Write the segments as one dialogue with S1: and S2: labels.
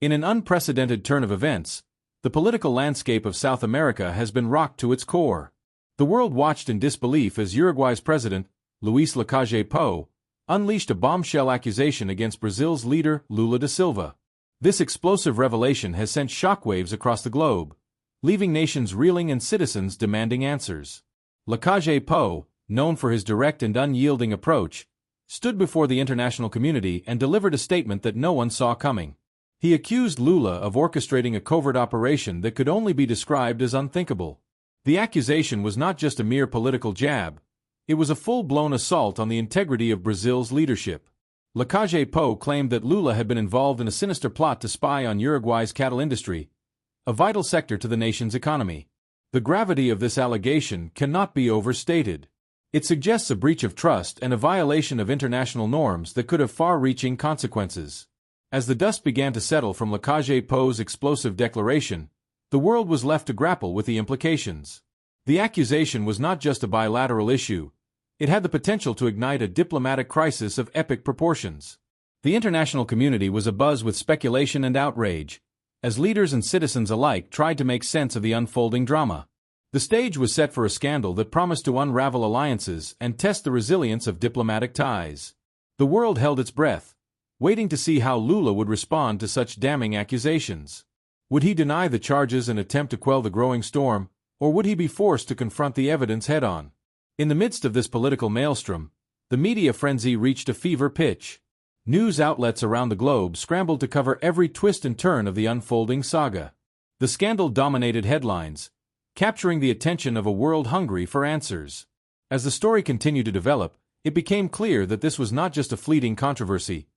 S1: In an unprecedented turn of events, the political landscape of South America has been rocked to its core. The world watched in disbelief as Uruguay's president, Luis Lacalle Pou, unleashed a bombshell accusation against Brazil's leader, Lula da Silva. This explosive revelation has sent shockwaves across the globe, leaving nations reeling and citizens demanding answers. Lacalle Pou, known for his direct and unyielding approach, stood before the international community and delivered a statement that no one saw coming. He accused Lula of orchestrating a covert operation that could only be described as unthinkable. The accusation was not just a mere political jab, it was a full-blown assault on the integrity of Brazil's leadership. Lacalle Pou claimed that Lula had been involved in a sinister plot to spy on Uruguay's cattle industry, a vital sector to the nation's economy. The gravity of this allegation cannot be overstated. It suggests a breach of trust and a violation of international norms that could have far-reaching consequences. As the dust began to settle from Lacalle Pou's explosive declaration, the world was left to grapple with the implications. The accusation was not just a bilateral issue, it had the potential to ignite a diplomatic crisis of epic proportions. The international community was abuzz with speculation and outrage, as leaders and citizens alike tried to make sense of the unfolding drama. The stage was set for a scandal that promised to unravel alliances and test the resilience of diplomatic ties. The world held its breath, waiting to see how Lula would respond to such damning accusations. Would he deny the charges and attempt to quell the growing storm, or would he be forced to confront the evidence head-on? In the midst of this political maelstrom, the media frenzy reached a fever pitch. News outlets around the globe scrambled to cover every twist and turn of the unfolding saga. The scandal dominated headlines, capturing the attention of a world hungry for answers. As the story continued to develop, it became clear that this was not just a fleeting controversy.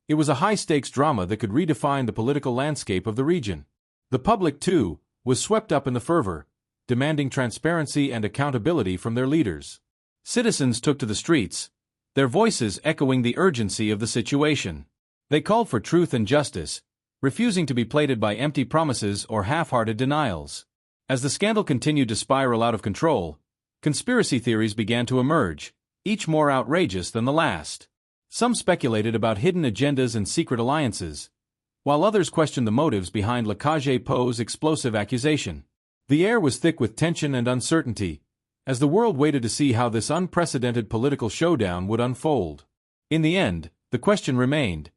S1: It was a high-stakes drama that could redefine the political landscape of the region. The public, too, was swept up in the fervor, demanding transparency and accountability from their leaders. Citizens took to the streets, their voices echoing the urgency of the situation. They called for truth and justice, refusing to be plated by empty promises or half-hearted denials. As the scandal continued to spiral out of control, conspiracy theories began to emerge, each more outrageous than the last. Some speculated about hidden agendas and secret alliances, while others questioned the motives behind Lacalle Pou's explosive accusation. The air was thick with tension and uncertainty, as the world waited to see how this unprecedented political showdown would unfold. In the end, the question remained: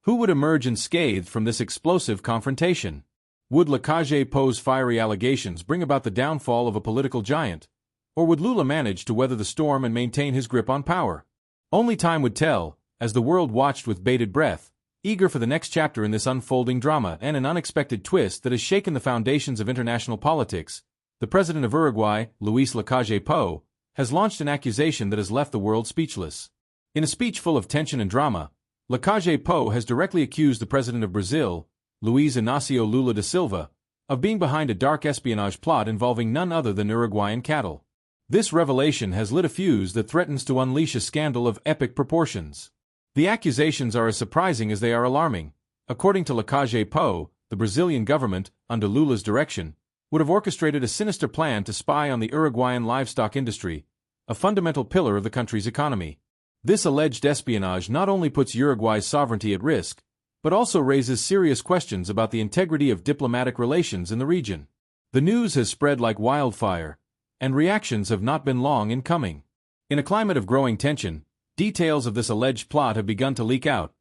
S1: who would emerge unscathed from this explosive confrontation? Would Lacalle Pou's fiery allegations bring about the downfall of a political giant, or would Lula manage to weather the storm and maintain his grip on power? Only time would tell, as the world watched with bated breath, eager for the next chapter in this unfolding drama and an unexpected twist that has shaken the foundations of international politics. The president of Uruguay, Luis Lacalle Pou, has launched an accusation that has left the world speechless. In a speech full of tension and drama, Lacalle Pou has directly accused the president of Brazil, Luiz Inácio Lula da Silva, of being behind a dark espionage plot involving none other than Uruguayan cattle. This revelation has lit a fuse that threatens to unleash a scandal of epic proportions. The accusations are as surprising as they are alarming. According to Lacalle Pou, the Brazilian government, under Lula's direction, would have orchestrated a sinister plan to spy on the Uruguayan livestock industry, a fundamental pillar of the country's economy. This alleged espionage not only puts Uruguay's sovereignty at risk, but also raises serious questions about the integrity of diplomatic relations in the region. The news has spread like wildfire, and reactions have not been long in coming. In a climate of growing tension, details of this alleged plot have begun to leak out,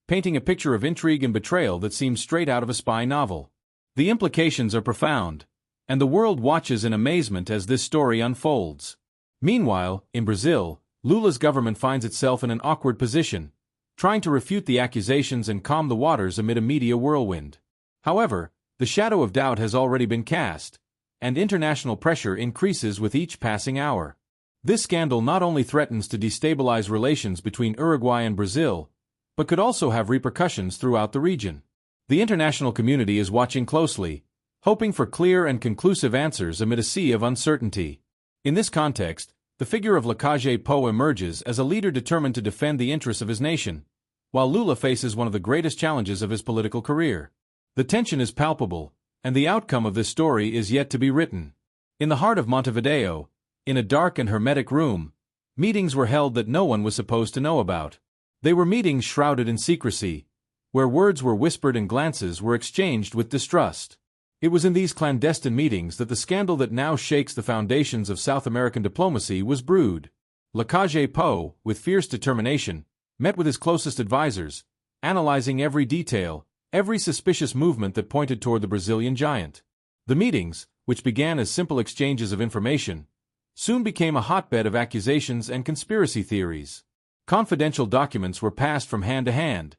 S1: painting a picture of intrigue and betrayal that seems straight out of a spy novel. The implications are profound, and the world watches in amazement as this story unfolds. Meanwhile, in Brazil, Lula's government finds itself in an awkward position, trying to refute the accusations and calm the waters amid a media whirlwind. However, the shadow of doubt has already been cast, and international pressure increases with each passing hour. This scandal not only threatens to destabilize relations between Uruguay and Brazil, but could also have repercussions throughout the region. The international community is watching closely, hoping for clear and conclusive answers amid a sea of uncertainty. In this context, the figure of Lacalle Pou emerges as a leader determined to defend the interests of his nation, while Lula faces one of the greatest challenges of his political career. The tension is palpable, and the outcome of this story is yet to be written. In the heart of Montevideo, in a dark and hermetic room, meetings were held that no one was supposed to know about. They were meetings shrouded in secrecy, where words were whispered and glances were exchanged with distrust. It was in these clandestine meetings that the scandal that now shakes the foundations of South American diplomacy was brewed. Lacalle Pou, with fierce determination, met with his closest advisors, analyzing every detail, every suspicious movement that pointed toward the Brazilian giant. The meetings, which began as simple exchanges of information, soon became a hotbed of accusations and conspiracy theories. Confidential documents were passed from hand to hand,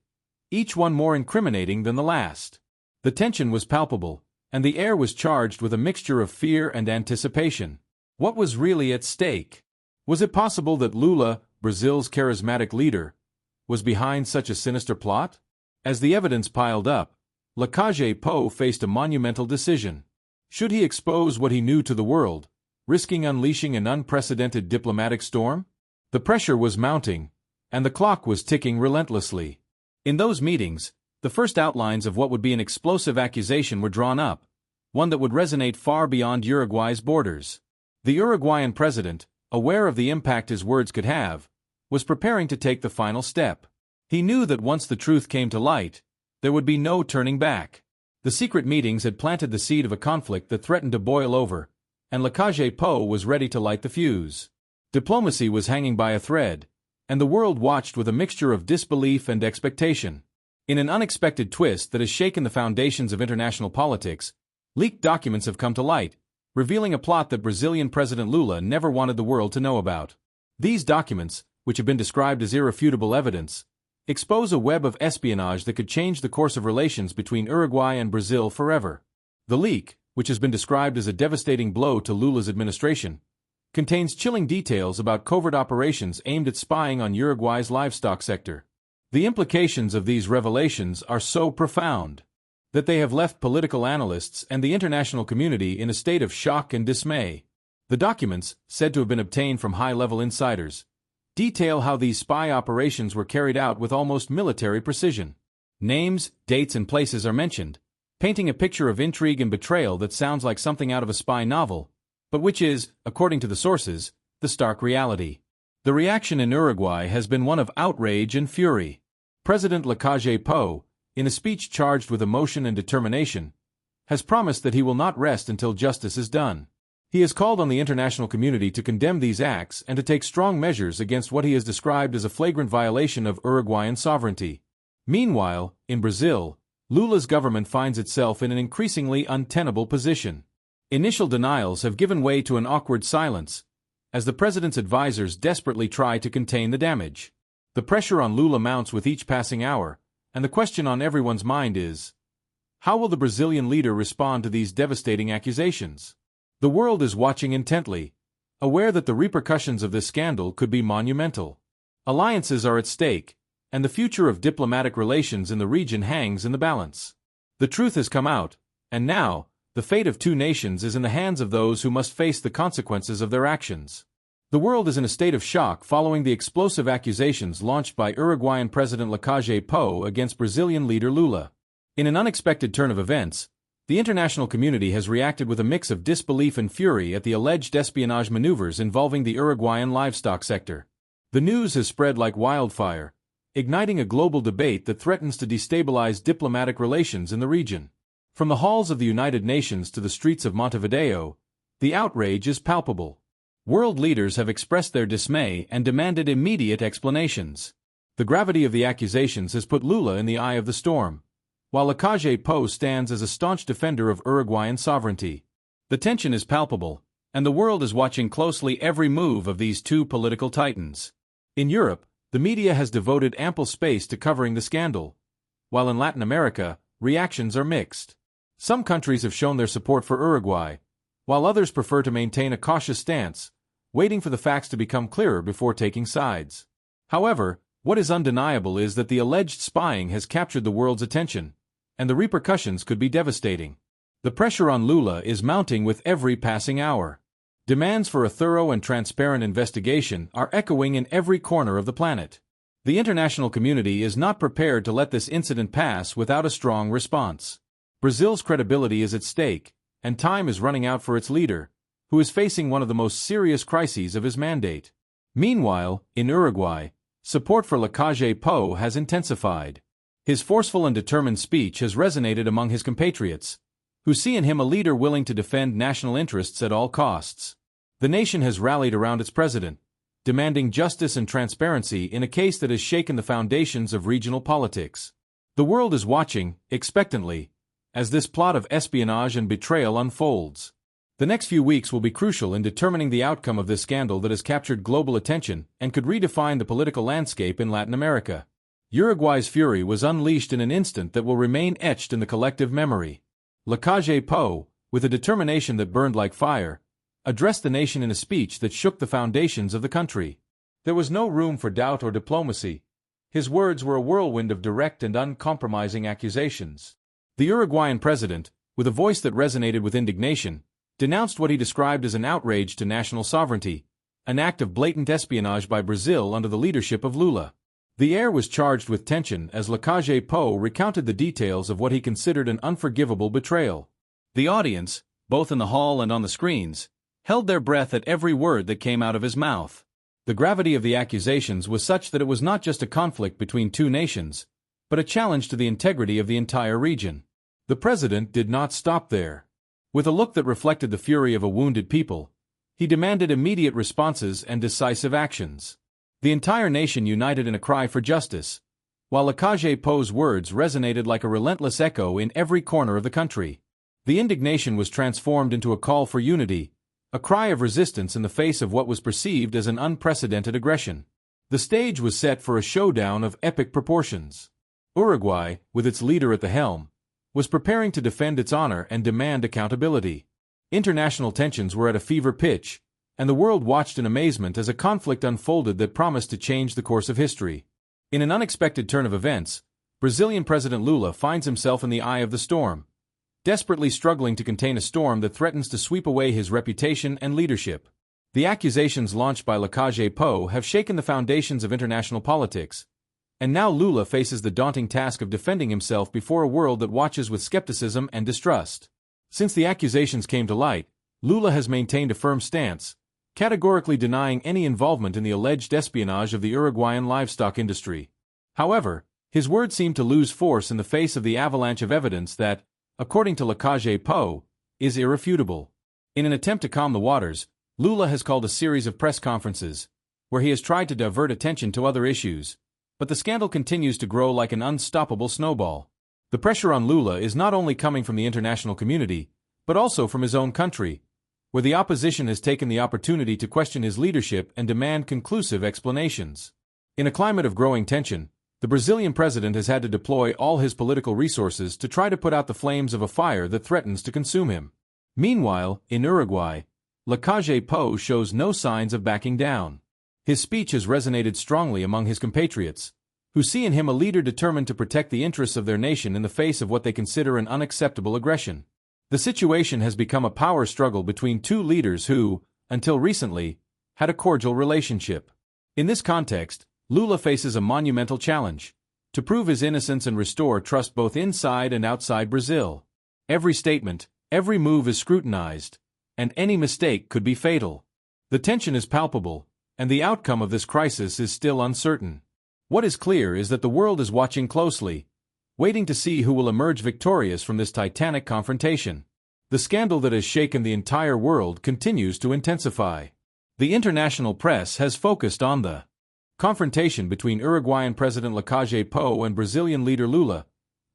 S1: each one more incriminating than the last. The tension was palpable, and the air was charged with a mixture of fear and anticipation. What was really at stake? Was it possible that Lula, Brazil's charismatic leader, was behind such a sinister plot? As the evidence piled up, Lacalle Pou faced a monumental decision. Should he expose what he knew to the world, risking unleashing an unprecedented diplomatic storm? The pressure was mounting, and the clock was ticking relentlessly. In those meetings, the first outlines of what would be an explosive accusation were drawn up, one that would resonate far beyond Uruguay's borders. The Uruguayan president, aware of the impact his words could have, was preparing to take the final step. He knew that once the truth came to light, there would be no turning back. The secret meetings had planted the seed of a conflict that threatened to boil over, and Lacalle Pou was ready to light the fuse. Diplomacy was hanging by a thread, and the world watched with a mixture of disbelief and expectation. In an unexpected twist that has shaken the foundations of international politics, leaked documents have come to light, revealing a plot that Brazilian President Lula never wanted the world to know about. These documents, which have been described as irrefutable evidence, expose a web of espionage that could change the course of relations between Uruguay and Brazil forever. The leak, which has been described as a devastating blow to Lula's administration, contains chilling details about covert operations aimed at spying on Uruguay's livestock sector. The implications of these revelations are so profound that they have left political analysts and the international community in a state of shock and dismay. The documents, said to have been obtained from high-level insiders, detail how these spy operations were carried out with almost military precision. Names, dates, and places are mentioned, painting a picture of intrigue and betrayal that sounds like something out of a spy novel, but which is, according to the sources, the stark reality. The reaction in Uruguay has been one of outrage and fury. President Lacalle Pou, in a speech charged with emotion and determination, has promised that he will not rest until justice is done. He has called on the international community to condemn these acts and to take strong measures against what he has described as a flagrant violation of Uruguayan sovereignty. Meanwhile, in Brazil, Lula's government finds itself in an increasingly untenable position. Initial denials have given way to an awkward silence, as the president's advisors desperately try to contain the damage. The pressure on Lula mounts with each passing hour, and the question on everyone's mind is, how will the Brazilian leader respond to these devastating accusations? The world is watching intently, aware that the repercussions of this scandal could be monumental. Alliances are at stake, and the future of diplomatic relations in the region hangs in the balance. The truth has come out, and now, the fate of two nations is in the hands of those who must face the consequences of their actions. The world is in a state of shock following the explosive accusations launched by Uruguayan President Lacalle Pou against Brazilian leader Lula. In an unexpected turn of events, the international community has reacted with a mix of disbelief and fury at the alleged espionage maneuvers involving the Uruguayan livestock sector. The news has spread like wildfire, igniting a global debate that threatens to destabilize diplomatic relations in the region. From the halls of the United Nations to the streets of Montevideo, the outrage is palpable. World leaders have expressed their dismay and demanded immediate explanations. The gravity of the accusations has put Lula in the eye of the storm, while Lacalle Pou stands as a staunch defender of Uruguayan sovereignty. The tension is palpable, and the world is watching closely every move of these two political titans. In Europe, the media has devoted ample space to covering the scandal, while in Latin America, reactions are mixed. Some countries have shown their support for Uruguay, while others prefer to maintain a cautious stance, waiting for the facts to become clearer before taking sides. However, what is undeniable is that the alleged spying has captured the world's attention, and the repercussions could be devastating. The pressure on Lula is mounting with every passing hour. Demands for a thorough and transparent investigation are echoing in every corner of the planet. The international community is not prepared to let this incident pass without a strong response. Brazil's credibility is at stake, and time is running out for its leader, who is facing one of the most serious crises of his mandate. Meanwhile, in Uruguay, support for Lacalle Pou has intensified. His forceful and determined speech has resonated among his compatriots, who see in him a leader willing to defend national interests at all costs. The nation has rallied around its president, demanding justice and transparency in a case that has shaken the foundations of regional politics. The world is watching, expectantly, as this plot of espionage and betrayal unfolds. The next few weeks will be crucial in determining the outcome of this scandal that has captured global attention and could redefine the political landscape in Latin America. Uruguay's fury was unleashed in an instant that will remain etched in the collective memory. Lacalle Pou, with a determination that burned like fire, addressed the nation in a speech that shook the foundations of the country. There was no room for doubt or diplomacy. His words were a whirlwind of direct and uncompromising accusations. The Uruguayan president, with a voice that resonated with indignation, denounced what he described as an outrage to national sovereignty, an act of blatant espionage by Brazil under the leadership of Lula. The air was charged with tension as Lacalle Pou recounted the details of what he considered an unforgivable betrayal. The audience, both in the hall and on the screens, held their breath at every word that came out of his mouth. The gravity of the accusations was such that it was not just a conflict between two nations, but a challenge to the integrity of the entire region. The president did not stop there. With a look that reflected the fury of a wounded people, he demanded immediate responses and decisive actions. The entire nation united in a cry for justice, while Lacalle Pou's words resonated like a relentless echo in every corner of the country. The indignation was transformed into a call for unity, a cry of resistance in the face of what was perceived as an unprecedented aggression. The stage was set for a showdown of epic proportions. Uruguay, with its leader at the helm, was preparing to defend its honor and demand accountability. International tensions were at a fever pitch, and the world watched in amazement as a conflict unfolded that promised to change the course of history. In an unexpected turn of events, Brazilian President Lula finds himself in the eye of the storm, desperately struggling to contain a storm that threatens to sweep away his reputation and leadership. The accusations launched by Lacalle Pou have shaken the foundations of international politics, and now Lula faces the daunting task of defending himself before a world that watches with skepticism and distrust. Since the accusations came to light, Lula has maintained a firm stance, categorically denying any involvement in the alleged espionage of the Uruguayan livestock industry. However, his words seem to lose force in the face of the avalanche of evidence that, according to Lacalle Pou, is irrefutable. In an attempt to calm the waters, Lula has called a series of press conferences, where he has tried to divert attention to other issues, but the scandal continues to grow like an unstoppable snowball. The pressure on Lula is not only coming from the international community, but also from his own country, where the opposition has taken the opportunity to question his leadership and demand conclusive explanations. In a climate of growing tension, the Brazilian president has had to deploy all his political resources to try to put out the flames of a fire that threatens to consume him. Meanwhile, in Uruguay, Lacalle Pou shows no signs of backing down. His speech has resonated strongly among his compatriots, who see in him a leader determined to protect the interests of their nation in the face of what they consider an unacceptable aggression. The situation has become a power struggle between two leaders who, until recently, had a cordial relationship. In this context, Lula faces a monumental challenge: to prove his innocence and restore trust both inside and outside Brazil. Every statement, every move is scrutinized, and any mistake could be fatal. The tension is palpable, and the outcome of this crisis is still uncertain. What is clear is that the world is watching closely, waiting to see who will emerge victorious from this titanic confrontation. The scandal that has shaken the entire world continues to intensify. The international press has focused on the confrontation between Uruguayan President Lacalle Pou and Brazilian leader Lula,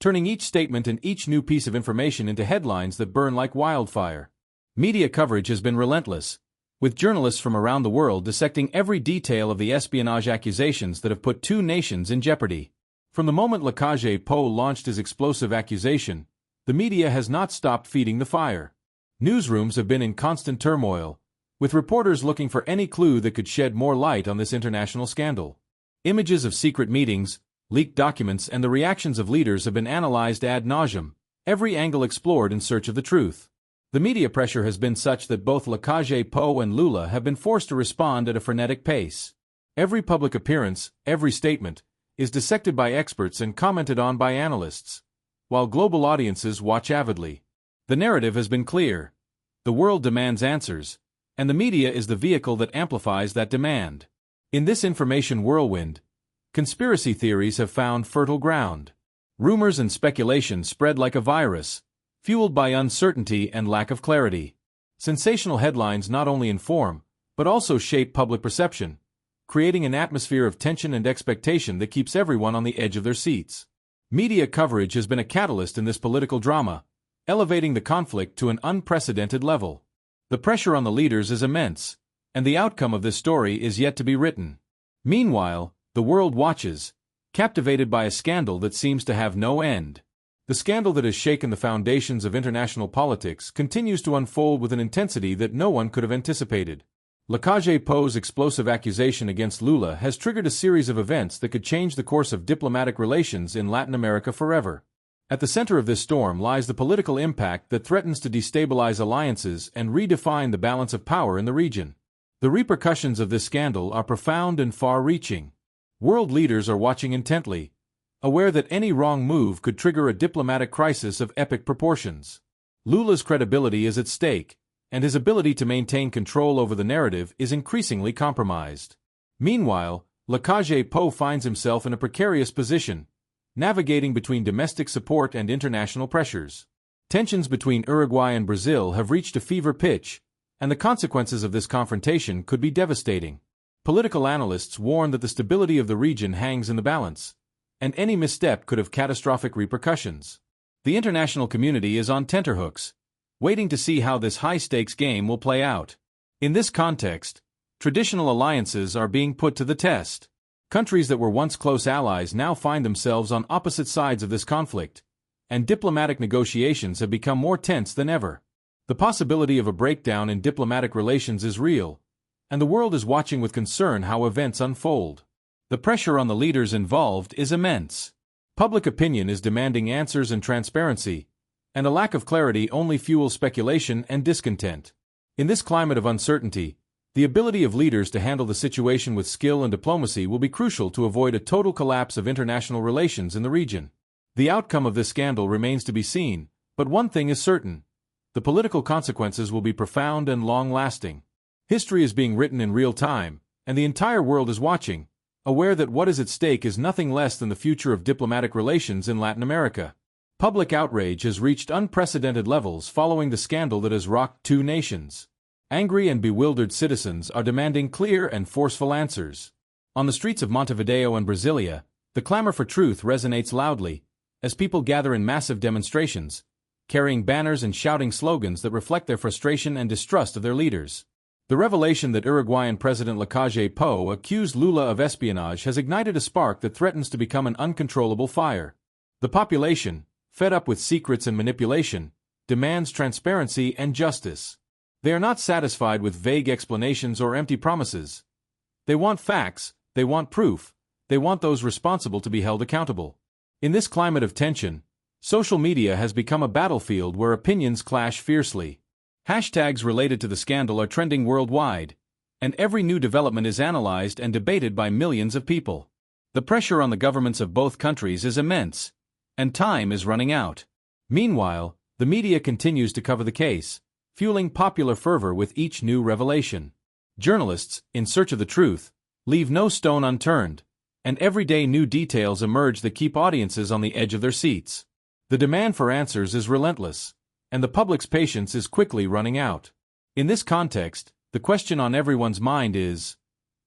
S1: turning each statement and each new piece of information into headlines that burn like wildfire. Media coverage has been relentless, with journalists from around the world dissecting every detail of the espionage accusations that have put two nations in jeopardy. From the moment Lacalle Pou launched his explosive accusation, the media has not stopped feeding the fire. Newsrooms have been in constant turmoil, with reporters looking for any clue that could shed more light on this international scandal. Images of secret meetings, leaked documents, and the reactions of leaders have been analyzed ad nauseam, every angle explored in search of the truth. The media pressure has been such that both Lacalle Pou and Lula have been forced to respond at a frenetic pace. Every public appearance, every statement, is dissected by experts and commented on by analysts, while global audiences watch avidly. The narrative has been clear. The world demands answers, and the media is the vehicle that amplifies that demand. In this information whirlwind, conspiracy theories have found fertile ground. Rumors and speculation spread like a virus, fueled by uncertainty and lack of clarity. Sensational headlines not only inform, but also shape public perception, creating an atmosphere of tension and expectation that keeps everyone on the edge of their seats. Media coverage has been a catalyst in this political drama, elevating the conflict to an unprecedented level. The pressure on the leaders is immense, and the outcome of this story is yet to be written. Meanwhile, the world watches, captivated by a scandal that seems to have no end. The scandal that has shaken the foundations of international politics continues to unfold with an intensity that no one could have anticipated. Lacalle Pou's explosive accusation against Lula has triggered a series of events that could change the course of diplomatic relations in Latin America forever. At the center of this storm lies the political impact that threatens to destabilize alliances and redefine the balance of power in the region. The repercussions of this scandal are profound and far-reaching. World leaders are watching intently, aware that any wrong move could trigger a diplomatic crisis of epic proportions. Lula's credibility is at stake, and his ability to maintain control over the narrative is increasingly compromised. Meanwhile, Lacalle Pou finds himself in a precarious position, navigating between domestic support and international pressures. Tensions between Uruguay and Brazil have reached a fever pitch, and the consequences of this confrontation could be devastating. Political analysts warn that the stability of the region hangs in the balance, and any misstep could have catastrophic repercussions. The international community is on tenterhooks, waiting to see how this high-stakes game will play out. In this context, traditional alliances are being put to the test. Countries that were once close allies now find themselves on opposite sides of this conflict, and diplomatic negotiations have become more tense than ever. The possibility of a breakdown in diplomatic relations is real, and the world is watching with concern how events unfold. The pressure on the leaders involved is immense. Public opinion is demanding answers and transparency, and a lack of clarity only fuels speculation and discontent. In this climate of uncertainty, the ability of leaders to handle the situation with skill and diplomacy will be crucial to avoid a total collapse of international relations in the region. The outcome of this scandal remains to be seen, but one thing is certain: the political consequences will be profound and long-lasting. History is being written in real time, and the entire world is watching, aware that what is at stake is nothing less than the future of diplomatic relations in Latin America. Public outrage has reached unprecedented levels following the scandal that has rocked two nations. Angry and bewildered citizens are demanding clear and forceful answers. On the streets of Montevideo and Brasilia, the clamor for truth resonates loudly, as people gather in massive demonstrations, carrying banners and shouting slogans that reflect their frustration and distrust of their leaders. The revelation that Uruguayan President Lacalle Pou accused Lula of espionage has ignited a spark that threatens to become an uncontrollable fire. The population, fed up with secrets and manipulation, demands transparency and justice. They are not satisfied with vague explanations or empty promises. They want facts, they want proof, they want those responsible to be held accountable. In this climate of tension, social media has become a battlefield where opinions clash fiercely. Hashtags related to the scandal are trending worldwide, and every new development is analyzed and debated by millions of people. The pressure on the governments of both countries is immense, and time is running out. Meanwhile, the media continues to cover the case, fueling popular fervor with each new revelation. Journalists, in search of the truth, leave no stone unturned, and every day new details emerge that keep audiences on the edge of their seats. The demand for answers is relentless, and the public's patience is quickly running out. In this context, the question on everyone's mind is,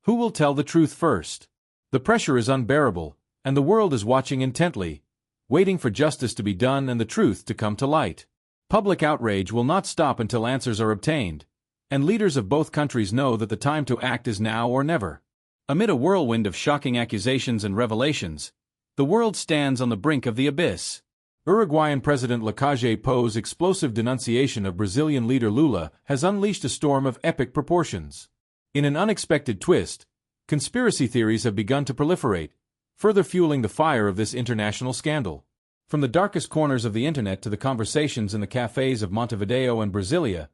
S1: who will tell the truth first? The pressure is unbearable, and the world is watching intently, waiting for justice to be done and the truth to come to light. Public outrage will not stop until answers are obtained, and leaders of both countries know that the time to act is now or never. Amid a whirlwind of shocking accusations and revelations, the world stands on the brink of the abyss. Uruguayan President Lacalle Pou's explosive denunciation of Brazilian leader Lula has unleashed a storm of epic proportions. In an unexpected twist, conspiracy theories have begun to proliferate, further fueling the fire of this international scandal. From the darkest corners of the internet to the conversations in the cafes of Montevideo and Brasilia,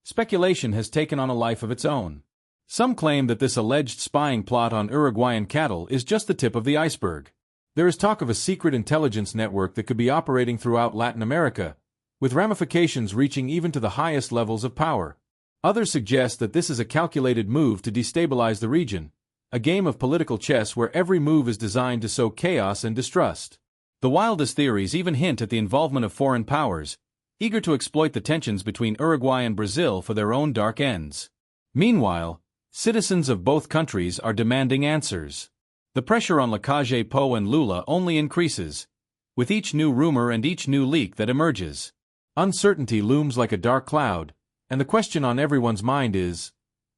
S1: speculation has taken on a life of its own. Some claim that this alleged spying plot on Uruguayan cattle is just the tip of the iceberg. There is talk of a secret intelligence network that could be operating throughout Latin America, with ramifications reaching even to the highest levels of power. Others suggest that this is a calculated move to destabilize the region, a game of political chess where every move is designed to sow chaos and distrust. The wildest theories even hint at the involvement of foreign powers, eager to exploit the tensions between Uruguay and Brazil for their own dark ends. Meanwhile, citizens of both countries are demanding answers. The pressure on Lacalle Pou and Lula only increases, with each new rumor and each new leak that emerges. Uncertainty looms like a dark cloud, and the question on everyone's mind is,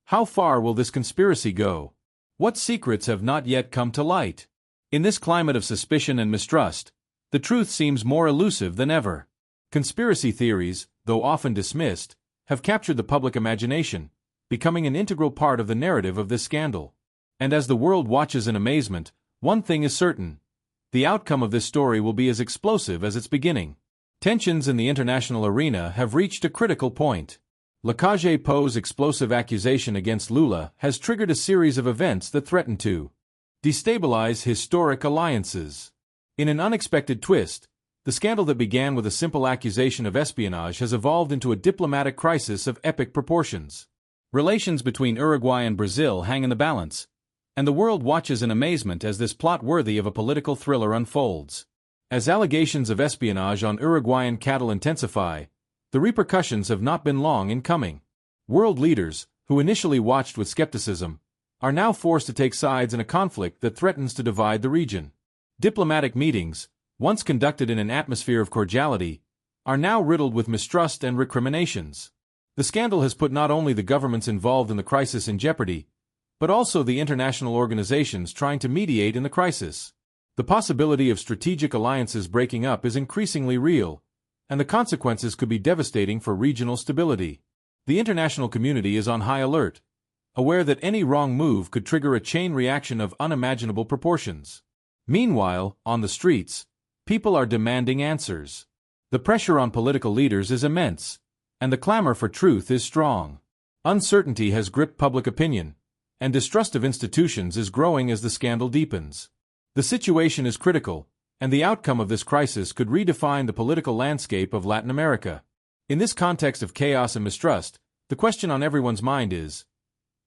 S1: how far will this conspiracy go? What secrets have not yet come to light? In this climate of suspicion and mistrust, the truth seems more elusive than ever. Conspiracy theories, though often dismissed, have captured the public imagination, becoming an integral part of the narrative of this scandal. And as the world watches in amazement, one thing is certain: the outcome of this story will be as explosive as its beginning. Tensions in the international arena have reached a critical point. Lacalle Pou's explosive accusation against Lula has triggered a series of events that threaten to destabilize historic alliances. In an unexpected twist, the scandal that began with a simple accusation of espionage has evolved into a diplomatic crisis of epic proportions. Relations between Uruguay and Brazil hang in the balance, and the world watches in amazement as this plot worthy of a political thriller unfolds. As allegations of espionage on Uruguayan cattle intensify, the repercussions have not been long in coming. World leaders, who initially watched with skepticism, are now forced to take sides in a conflict that threatens to divide the region. Diplomatic meetings, once conducted in an atmosphere of cordiality, are now riddled with mistrust and recriminations. The scandal has put not only the governments involved in the crisis in jeopardy, but also the international organizations trying to mediate in the crisis. The possibility of strategic alliances breaking up is increasingly real, and the consequences could be devastating for regional stability. The international community is on high alert, aware that any wrong move could trigger a chain reaction of unimaginable proportions. Meanwhile, on the streets, people are demanding answers. The pressure on political leaders is immense, and the clamor for truth is strong. Uncertainty has gripped public opinion, and distrust of institutions is growing as the scandal deepens. The situation is critical, and the outcome of this crisis could redefine the political landscape of Latin America. In this context of chaos and mistrust, the question on everyone's mind is,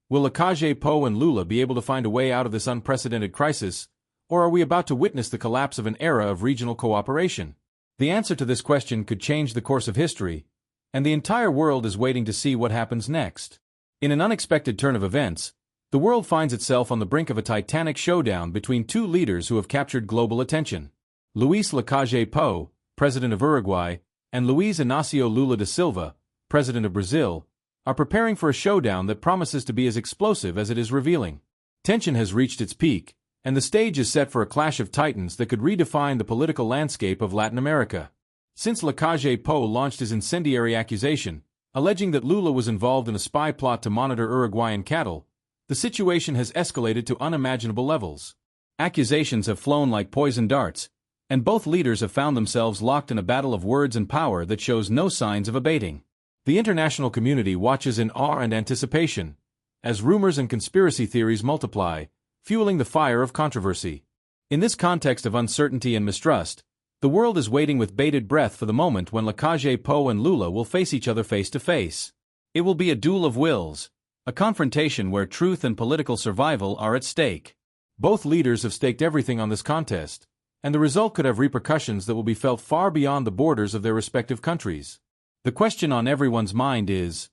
S1: will Lacalle Pou and Lula be able to find a way out of this unprecedented crisis, or are we about to witness the collapse of an era of regional cooperation? The answer to this question could change the course of history, and the entire world is waiting to see what happens next. In an unexpected turn of events, the world finds itself on the brink of a titanic showdown between two leaders who have captured global attention. Luis Lacalle Pou, president of Uruguay, and Luiz Inácio Lula da Silva, president of Brazil, are preparing for a showdown that promises to be as explosive as it is revealing. Tension has reached its peak, and the stage is set for a clash of titans that could redefine the political landscape of Latin America. Since Lacalle Pou launched his incendiary accusation, alleging that Lula was involved in a spy plot to monitor Uruguayan cattle, the situation has escalated to unimaginable levels. Accusations have flown like poison darts, and both leaders have found themselves locked in a battle of words and power that shows no signs of abating. The international community watches in awe and anticipation, as rumors and conspiracy theories multiply, fueling the fire of controversy. In this context of uncertainty and mistrust, the world is waiting with bated breath for the moment when Lacalle Pou and Lula will face each other face to face. It will be a duel of wills, a confrontation where truth and political survival are at stake. Both leaders have staked everything on this contest, and the result could have repercussions that will be felt far beyond the borders of their respective countries. The question on everyone's mind is,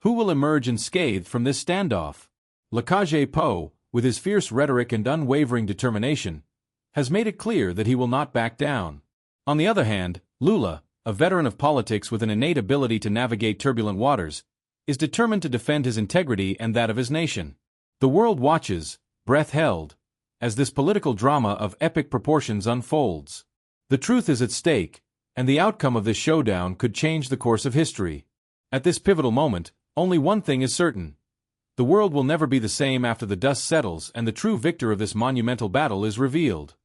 S1: who will emerge unscathed from this standoff? Lacalle Pou, with his fierce rhetoric and unwavering determination, has made it clear that he will not back down. On the other hand, Lula, a veteran of politics with an innate ability to navigate turbulent waters, is determined to defend his integrity and that of his nation. The world watches, breath held, as this political drama of epic proportions unfolds. The truth is at stake, and the outcome of this showdown could change the course of history. At this pivotal moment, only one thing is certain. The world will never be the same after the dust settles and the true victor of this monumental battle is revealed.